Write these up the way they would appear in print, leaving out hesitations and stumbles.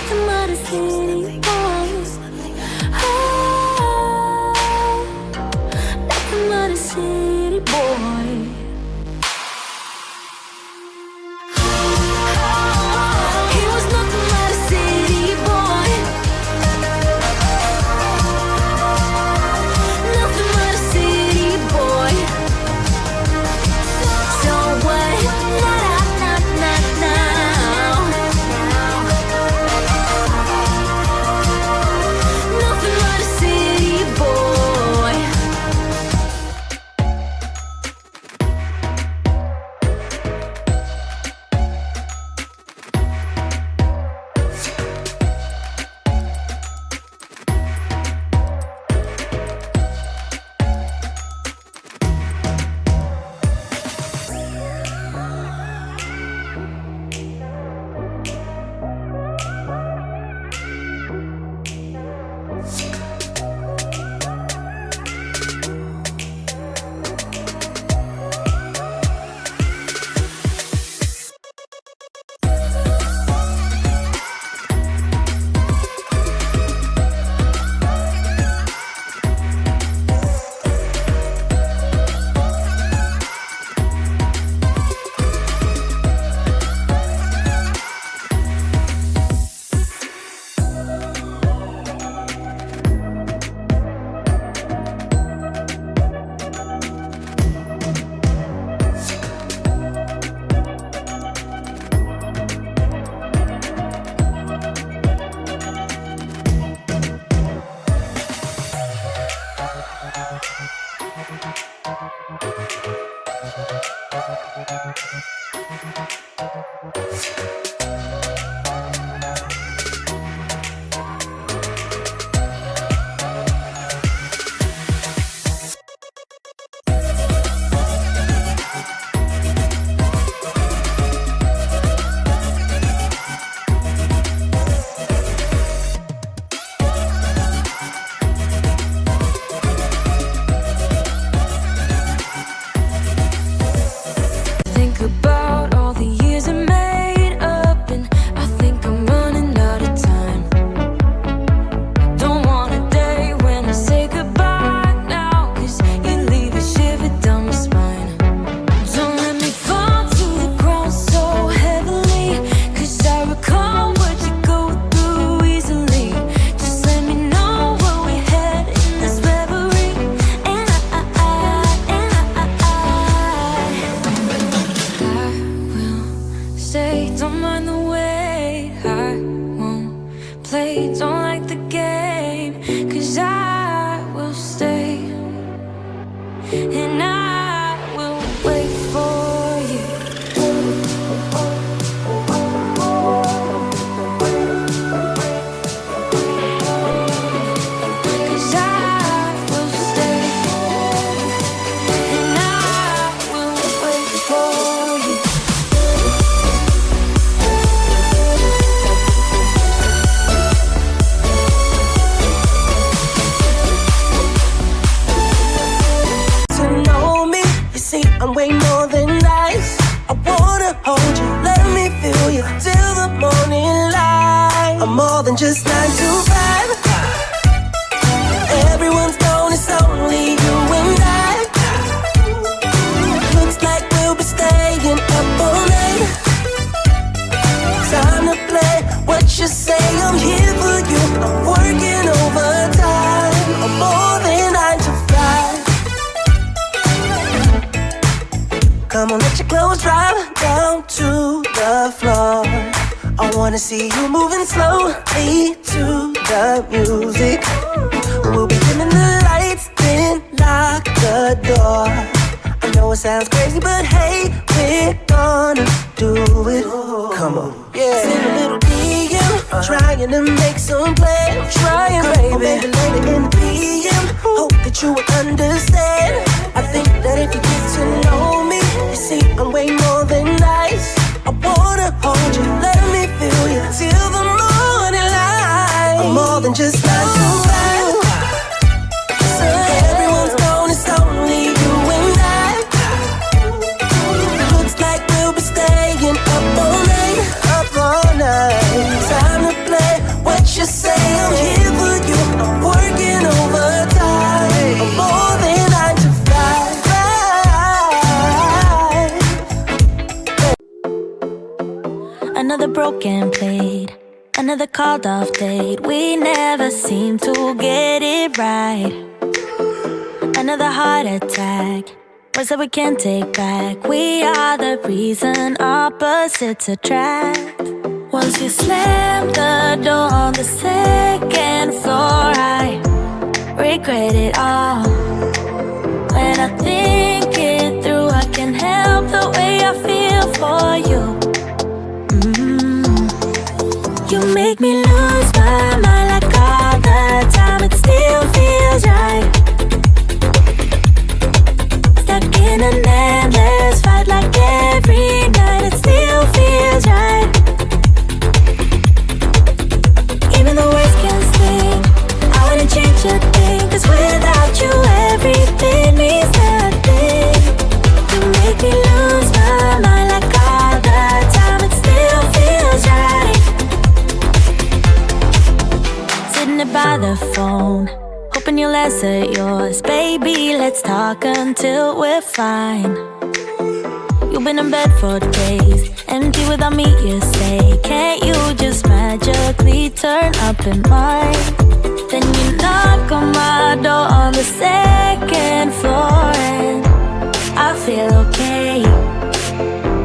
nothing but a city boy. Oh, nothing but a city boy. He was nothing but a city boy. Nothing but a city boy. So what? Nothing but a city boy. Think about all the years I made up, and I think I'm running out of time. Don't want a day when I say goodbye now, 'cause you leave a shiver down my spine. Don't let me fall to the ground so heavily, 'cause I recall what you go through easily. Just let me know where we head in this reverie, and I will stay. Don't mind the wait, I won't play. Don't like the game, 'cause I will stay, and I will wait for you. 'Cause I will stay, and I will wait for you. To know me, you see, I'm way more than nice. I wanna hold you, let me feel you till the morning light. I'm more than just 9 to 5. Everyone's known it's only you and I. Looks like we'll be staying up all night. Time to play what you say, I'm here for you. I'm working overtime. I'm more than 9 to 5. Come on, let your clothes drop down to the floor. I wanna see you moving slowly to the music. We'll be dimming the lights, then lock the door. I know it sounds crazy, but hey, we're gonna do it. Come on, yeah. Send a little DM, trying to make some plans. Trying, baby. Or maybe later in the PM. Hope that you will understand. I think that if you get to know me, you see I'm way more than nice. I wanna hold you, let me feel you till the morning light. I'm more than just 9 to 5. So everyone's known it's only you and I. Looks like we'll be staying up all night, up all night. Time to play Another called off date, we never seem to get it right. Another heart attack, words that we can't take back. We are the reason opposites attract. Once you slam the door on the second floor, I regret it all. When I think it through, I can't help the way I feel for you. You make me lose my mind like all the time. It still feels right. Stuck in an endless fight like every night. It still feels right. Even the words can't sting. I wouldn't change a thing, 'cause without you everything means nothing. You make me lose my mind like all the time. It still feels right. Sitting there by the phone, hoping you'll answer yours. Baby, let's talk until we're fine. You've been in bed for days, empty without me, you say. Can't you just magically turn up in mine? Then you knock on my door on the second floor, and I feel okay.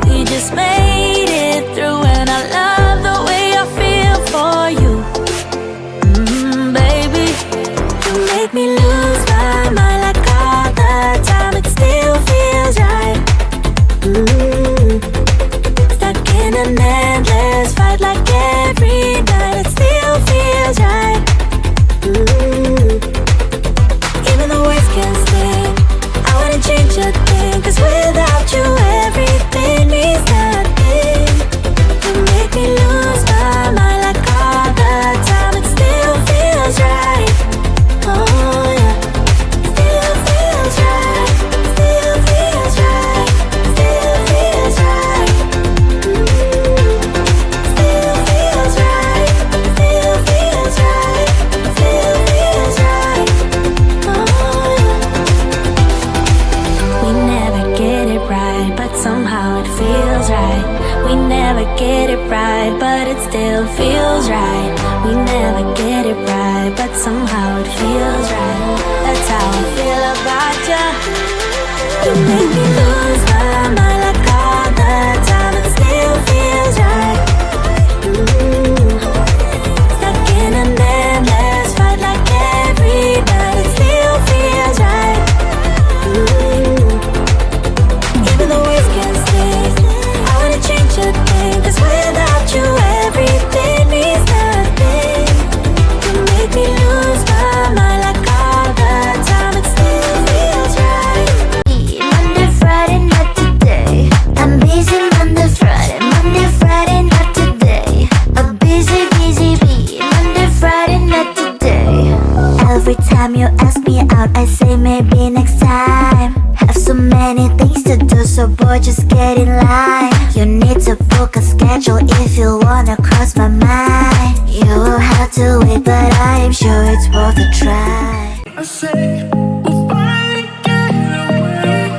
We just made it through, and I love the way I feel for you. Baby, you make me lose my mind like all the time. It still feels right. Stuck in an endless fight like every night. It still feels right. Even the words can't sting. I wouldn't change a thing, 'cause without you everything means nothing. You make me lose my mind like all the time. It still feels right. Oh yeah. Still feels right. Still feels right. Still feels right. Still feels right. Still feels right. Still feels right. Oh yeah. We never get it right, but somehow it feels right. We never get it right, but it still feels right. We never get it right, but somehow it feels right. That's how I feel about you. You make me lose my mind like all the time. It still feels right. Stuck in an endless fight like every night. It still feels right. Even the words can't sting. I wouldn't change a thing, 'cause without you everything means nothing. You make me lose my mind like all the time. It still feels right. Monday, Friday, not today. I'm busy Monday, Friday. Monday, Friday, not today. A busy, busy bee. Monday, Friday, not today. Every time you ask me out, I say maybe next time. Have so many things to do, so boy, just get in line. You need to book a schedule if you wanna cross my mind. You will have to wait, but I am sure it's worth a try. I say, we'll finally get away.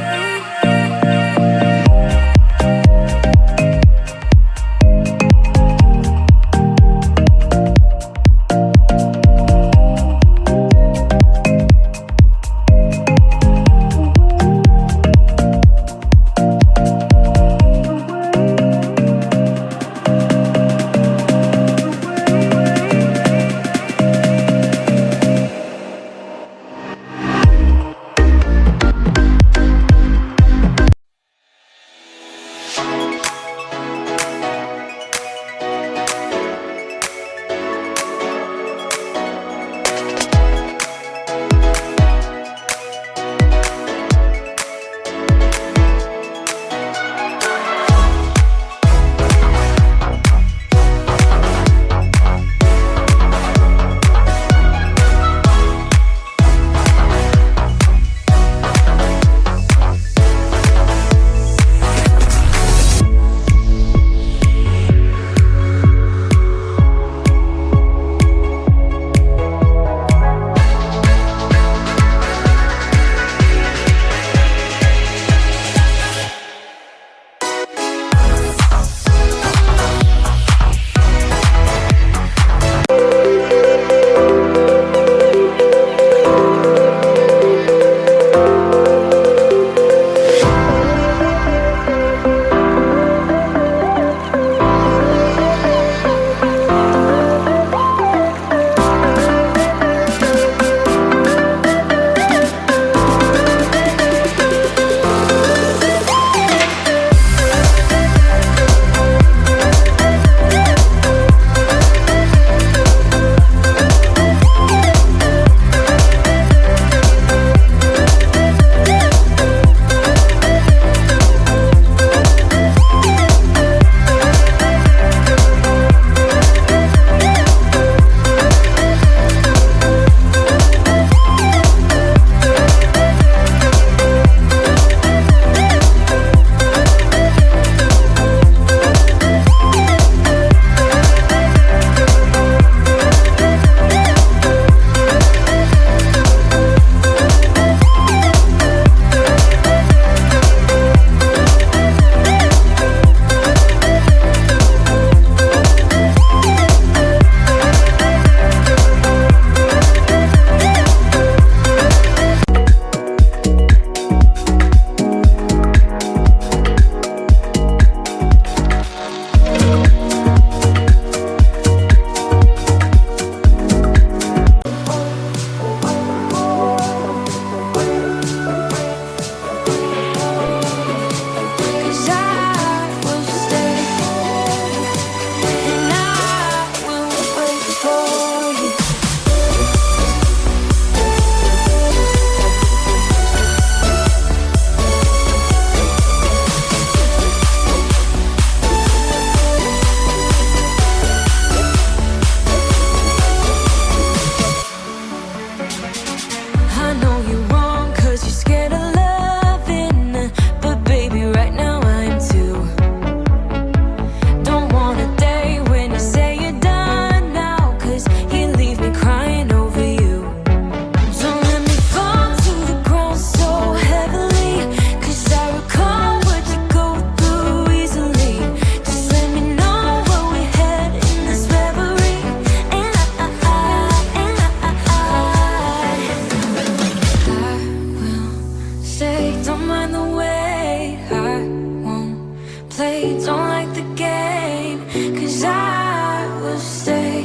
play, don't like the game, 'cause I will stay.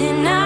And I